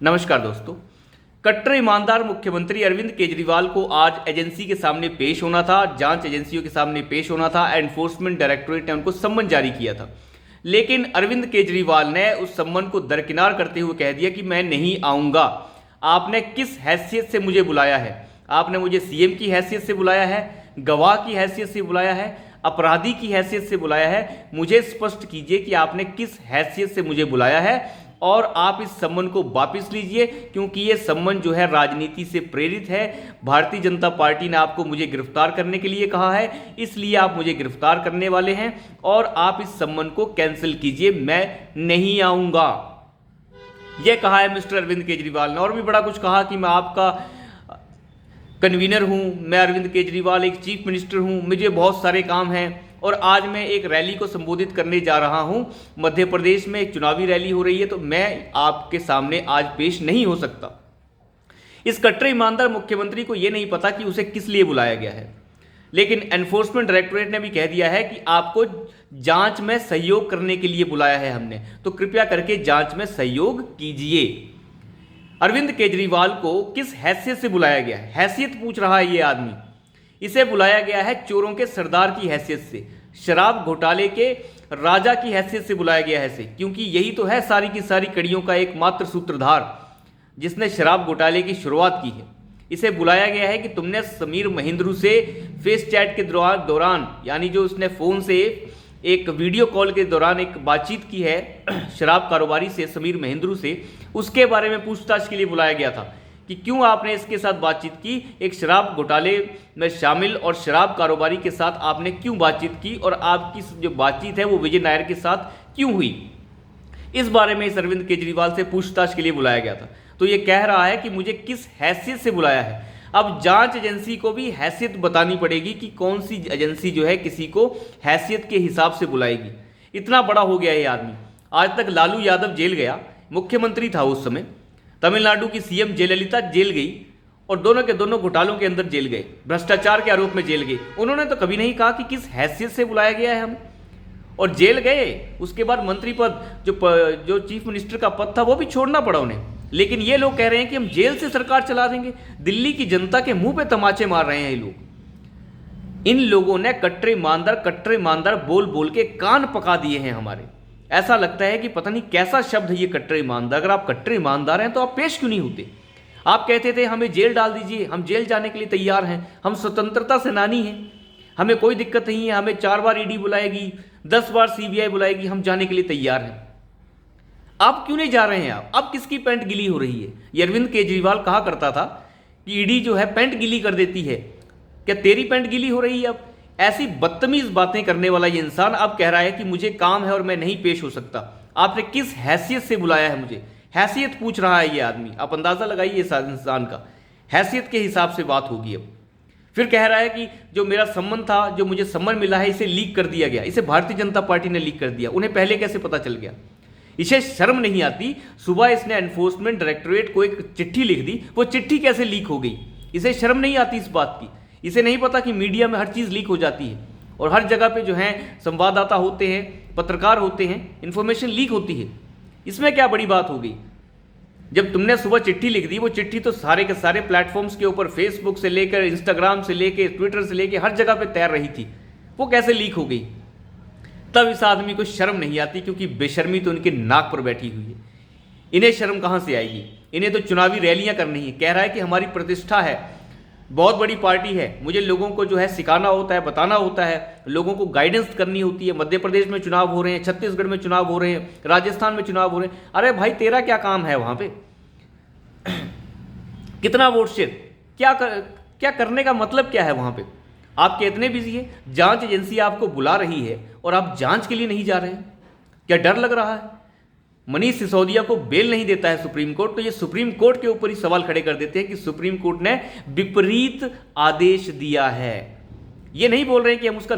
नमस्कार दोस्तों। कट्टर ईमानदार मुख्यमंत्री अरविंद केजरीवाल को आज एजेंसी के सामने पेश होना था, जांच एजेंसियों के सामने पेश होना था। एनफोर्समेंट डायरेक्टोरेट ने उनको सम्मन जारी किया था, लेकिन अरविंद केजरीवाल ने उस सम्मन को दरकिनार करते हुए कह दिया कि मैं नहीं आऊंगा। आपने किस हैसियत से मुझे बुलाया है? आपने मुझे सीएम की हैसियत से बुलाया है, गवाह की हैसियत से बुलाया है, अपराधी की हैसियत से बुलाया है? मुझे स्पष्ट कीजिए कि आपने किस हैसियत से मुझे बुलाया है, और आप इस सम्मन को वापस लीजिए, क्योंकि ये सम्मन जो है राजनीति से प्रेरित है। भारतीय जनता पार्टी ने आपको मुझे गिरफ्तार करने के लिए कहा है, इसलिए आप मुझे गिरफ्तार करने वाले हैं, और आप इस सम्मन को कैंसिल कीजिए, मैं नहीं आऊंगा। यह कहा है मिस्टर अरविंद केजरीवाल ने। और भी बड़ा कुछ कहा कि मैं आपका कन्वीनर हूं, मैं अरविंद केजरीवाल एक चीफ मिनिस्टर हूं, मुझे बहुत सारे काम हैं, और आज मैं एक रैली को संबोधित करने जा रहा हूं। मध्य प्रदेश में एक चुनावी रैली हो रही है, तो मैं आपके सामने आज पेश नहीं हो सकता। इस कट्टर ईमानदार मुख्यमंत्री को यह नहीं पता कि उसे किस लिए बुलाया गया है, लेकिन एनफोर्समेंट डायरेक्टोरेट ने भी कह दिया है कि आपको जांच में सहयोग करने के लिए बुलाया है हमने, तो कृपया करके जांच में सहयोग कीजिए। अरविंद केजरीवाल को किस हैसियत से बुलाया गया है? हैसियत पूछ रहा है ये आदमी। इसे बुलाया गया है चोरों के सरदार की हैसियत से, शराब घोटाले के राजा की हैसियत से बुलाया गया है इसे, क्योंकि यही तो है सारी की सारी कड़ियों का एकमात्र सूत्रधार, जिसने शराब घोटाले की शुरुआत की है। इसे बुलाया गया है कि तुमने समीर महेंद्रू से फेस चैट के दौरान, यानी जो उसने फ़ोन से एक वीडियो कॉल के दौरान एक बातचीत की है शराब कारोबारी से, समीर महेंद्रू से, उसके बारे में पूछताछ के लिए बुलाया गया था कि क्यों आपने इसके साथ बातचीत की, एक शराब घोटाले में शामिल और शराब कारोबारी के साथ आपने क्यों बातचीत की, और आपकी जो बातचीत है वो विजय नायर के साथ क्यों हुई। इस बारे में इस अरविंद केजरीवाल से पूछताछ के लिए बुलाया गया था। तो ये कह रहा है कि मुझे किस हैसियत से बुलाया है। अब जांच एजेंसी को भी हैसियत बतानी पड़ेगी कि कौन सी एजेंसी जो है किसी को हैसियत के हिसाब से बुलाएगी। इतना बड़ा हो गया ये आदमी। आज तक लालू यादव जेल गया, मुख्यमंत्री था उस समय। तमिलनाडु की सीएम जयललिता जेल गई, और दोनों के दोनों घोटालों के अंदर जेल गए, भ्रष्टाचार के आरोप में जेल गए। उन्होंने तो कभी नहीं कहा कि किस हैसियत से बुलाया गया है हमें, और जेल गए। उसके बाद मंत्री पद जो चीफ मिनिस्टर का पद था वो भी छोड़ना पड़ा उन्हें। लेकिन ये लोग कह रहे हैं कि हम जेल से सरकार चला देंगे। दिल्ली की जनता के मुंह पे तमाचे मार रहे हैं ये लोग। इन लोगों ने कट्टर ईमानदार बोल बोल के कान पका दिए हैं हमारे। ऐसा लगता है कि पता नहीं कैसा शब्द है ये कट्टर ईमानदार। अगर आप कट्टर ईमानदार हैं तो आप पेश क्यों नहीं होते? आप कहते थे हमें जेल डाल दीजिए, हम जेल जाने के लिए तैयार हैं, हम स्वतंत्रता सेनानी हैं, हमें कोई दिक्कत नहीं है, हमें 4 बार ईडी बुलाएगी, 10 बार सीबीआई बुलाएगी, हम जाने के लिए तैयार हैं। आप क्यों नहीं जा रहे हैं? आप अब किसकी पैंट गिली हो रही है? ये अरविंद केजरीवाल कहा करता था कि ईडी जो है पैंट गिली कर देती है। क्या तेरी पैंट गिली हो रही है अब? ऐसी बदतमीज बातें करने वाला ये इंसान अब कह रहा है कि मुझे काम है और मैं नहीं पेश हो सकता। आपने किस हैसियत से बुलाया है मुझे? हैसियत पूछ रहा है ये आदमी। आप अंदाजा लगाइए इस इंसान का। हैसियत के हिसाब से बात होगी अब। फिर कह रहा है कि जो मेरा सम्मन था, जो मुझे सम्मन मिला है, इसे लीक कर दिया गया। इसे भारतीय जनता पार्टी ने लीक कर दिया। उन्हें पहले कैसे पता चल गया? इसे शर्म नहीं आती? सुबह इसने एनफोर्समेंट डायरेक्टोरेट को एक चिट्ठी लिख दी, वो चिट्ठी कैसे लीक हो गई? इसे शर्म नहीं आती इस बात की? इसे नहीं पता कि मीडिया में हर चीज़ लीक हो जाती है, और हर जगह पे जो है संवाददाता होते हैं, पत्रकार होते हैं, इन्फॉर्मेशन लीक होती है। इसमें क्या बड़ी बात हो गई? जब तुमने सुबह चिट्ठी लिख दी, वो चिट्ठी तो सारे के सारे प्लेटफॉर्म्स के ऊपर, फेसबुक से लेकर, इंस्टाग्राम से लेकर, ट्विटर से लेकर हर जगह पे तैर रही थी। वो कैसे लीक हो गई? तब इस आदमी को शर्म नहीं आती, क्योंकि बेशर्मी तो उनके नाक पर बैठी हुई है। इन्हें शर्म कहाँ से आएगी? इन्हें तो चुनावी रैलियां करनी है। कह रहा है कि हमारी प्रतिष्ठा है, बहुत बड़ी पार्टी है, मुझे लोगों को जो है सिखाना होता है, बताना होता है, लोगों को गाइडेंस करनी होती है। मध्य प्रदेश में चुनाव हो रहे हैं, छत्तीसगढ़ में चुनाव हो रहे हैं, राजस्थान में चुनाव हो रहे हैं। अरे भाई, तेरा क्या काम है वहां पे? कितना वोट शेयर? क्या करने का मतलब क्या है वहां पे? आपके इतने बिजी है, जांच एजेंसी आपको बुला रही है और आप जांच के लिए नहीं जा रहे हैं। क्या डर लग रहा है? मनीष सिसोदिया को बेल नहीं देता है सुप्रीम कोर्ट, तो ये सुप्रीम कोर्ट के ऊपर ही सवाल खड़े कर देते हैं कि सुप्रीम कोर्ट ने विपरीत आदेश दिया है। ये नहीं बोल रहे हैं कि हम उसका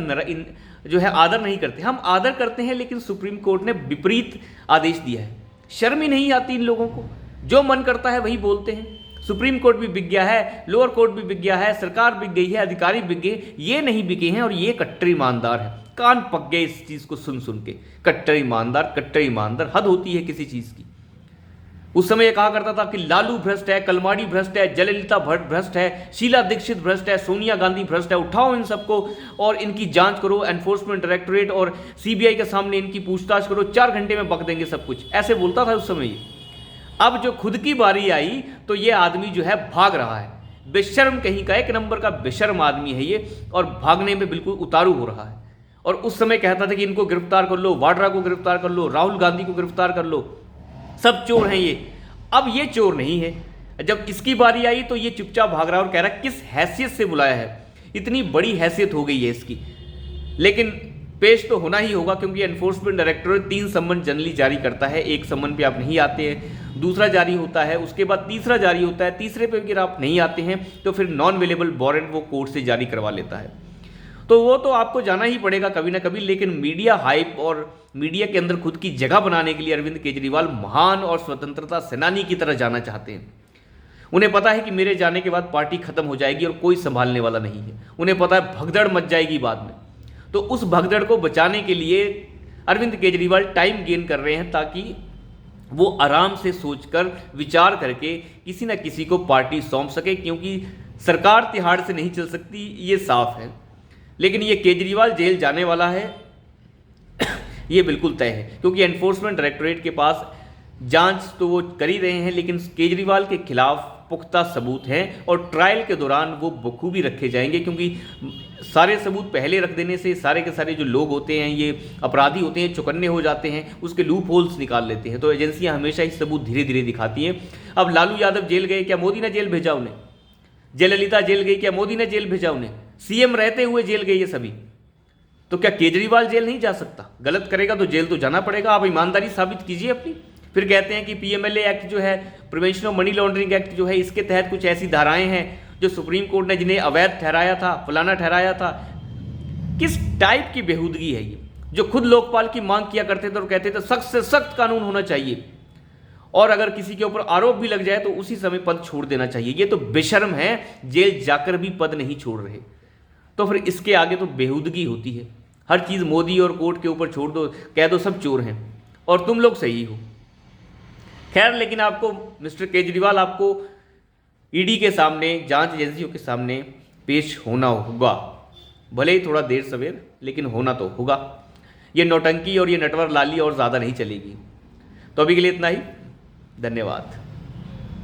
जो है आदर नहीं करते, हम आदर करते हैं, लेकिन सुप्रीम कोर्ट ने विपरीत आदेश दिया है। शर्म ही नहीं आती इन लोगों को? जो मन करता है वही बोलते हैं। सुप्रीम कोर्ट भी बिक गया है, लोअर कोर्ट भी बिक गया है, सरकार बिक गई है, अधिकारी बिक गए, ये नहीं बिके हैं, और ये कट्टर ईमानदार है। कान पक गए इस चीज को सुन सुन के। कट्टर ईमानदार, हद होती है किसी चीज की। उस समय ये कहा करता था कि लालू भ्रष्ट है, कलमाड़ी भ्रष्ट है, जयललिता भ्रष्ट है, शीला दीक्षित भ्रष्ट है, सोनिया गांधी भ्रष्ट है, उठाओ इन सबको और इनकी जांच करो, एनफोर्समेंट डायरेक्टोरेट और सीबीआई के सामने इनकी पूछताछ करो, 4 घंटे में बक देंगे सब कुछ, ऐसे बोलता था उस समय ये। अब जो खुद की बारी आई तो ये आदमी जो है भाग रहा है, बेशर्म कहीं का, एक नंबर का बेशर्म आदमी है ये, और भागने में बिल्कुल उतारू हो रहा है। और उस समय कहता था कि इनको गिरफ्तार कर लो, वाड्रा को गिरफ्तार कर लो, राहुल गांधी को गिरफ्तार कर लो, सब चोर हैं ये। अब ये चोर नहीं है, जब इसकी बारी आई तो ये चुपचाप भाग रहा है और कह रहा है किस हैसियत से बुलाया है, इतनी बड़ी हैसियत हो गई है इसकी। लेकिन पेश तो होना ही होगा, क्योंकि एनफोर्समेंट डायरेक्टोरेट 3 सम्मन जनरली जारी करता है, एक सम्मन पे आप नहीं आते हैं, दूसरा जारी होता है, उसके बाद तीसरा जारी होता है, तीसरे पे अगर आप नहीं आते हैं तो फिर नॉन अवेलेबल वारंट वो कोर्ट से जारी करवा लेता है। तो वो तो आपको जाना ही पड़ेगा कभी ना कभी। लेकिन मीडिया हाइप और मीडिया के अंदर खुद की जगह बनाने के लिए अरविंद केजरीवाल महान और स्वतंत्रता सेनानी की तरह जाना चाहते हैं। उन्हें पता है कि मेरे जाने के बाद पार्टी खत्म हो जाएगी और कोई संभालने वाला नहीं है। उन्हें पता है भगदड़ मच जाएगी बाद में, तो उस भगदड़ को बचाने के लिए अरविंद केजरीवाल टाइम गेन कर रहे हैं, ताकि वो आराम से सोचकर विचार करके किसी न किसी को पार्टी सौंप सके, क्योंकि सरकार तिहाड़ से नहीं चल सकती, ये साफ है। लेकिन ये केजरीवाल जेल जाने वाला है ये बिल्कुल तय है, क्योंकि एनफोर्समेंट डायरेक्टोरेट के पास जांच तो वो कर ही रहे हैं, लेकिन केजरीवाल के खिलाफ पुख्ता सबूत हैं और ट्रायल के दौरान वो बखूबी रखे जाएंगे, क्योंकि सारे सबूत पहले रख देने से सारे के सारे जो लोग होते हैं, ये अपराधी होते हैं, चौकन्ने हो जाते हैं, उसके लूप होल्स निकाल लेते हैं। तो एजेंसियां हमेशा ही सबूत धीरे धीरे दिखाती हैं। अब लालू यादव जेल गए, क्या मोदी ने जेल भेजा उन्हें? जयललिता जेल गई, क्या मोदी ने जेल भेजा उन्हें? सीएम रहते हुए जेल गए ये सभी, तो क्या केजरीवाल जेल नहीं जा सकता? गलत करेगा तो जेल तो जाना पड़ेगा। आप ईमानदारी साबित कीजिए अपनी। फिर कहते हैं कि पीएमएलए एक्ट जो है, prevention of money laundering act जो है, इसके तहत कुछ ऐसी धाराएं हैं जो सुप्रीम कोर्ट ने जिन्हें अवैध ठहराया था, फलाना ठहराया था। किस टाइप की बेहूदगी है ये, जो खुद लोकपाल की मांग किया करते थे और कहते थे सख्त से सख्त कानून होना चाहिए, और अगर किसी के ऊपर आरोप भी लग जाए तो उसी समय पद छोड़ देना चाहिए। ये तो बेशर्म है, जेल जाकर भी पद नहीं छोड़ रहे। तो फिर इसके आगे तो बेहूदगी होती है। हर चीज़ मोदी और कोर्ट के ऊपर छोड़ दो, कह दो सब चोर हैं और तुम लोग सही हो। खैर, लेकिन आपको मिस्टर केजरीवाल, आपको ईडी के सामने, जांच एजेंसियों के सामने पेश होना होगा, भले ही थोड़ा देर सवेर, लेकिन होना तो होगा। ये नौटंकी और ये नटवर लाली और ज़्यादा नहीं चलेगी। तो अभी के लिए इतना ही, धन्यवाद।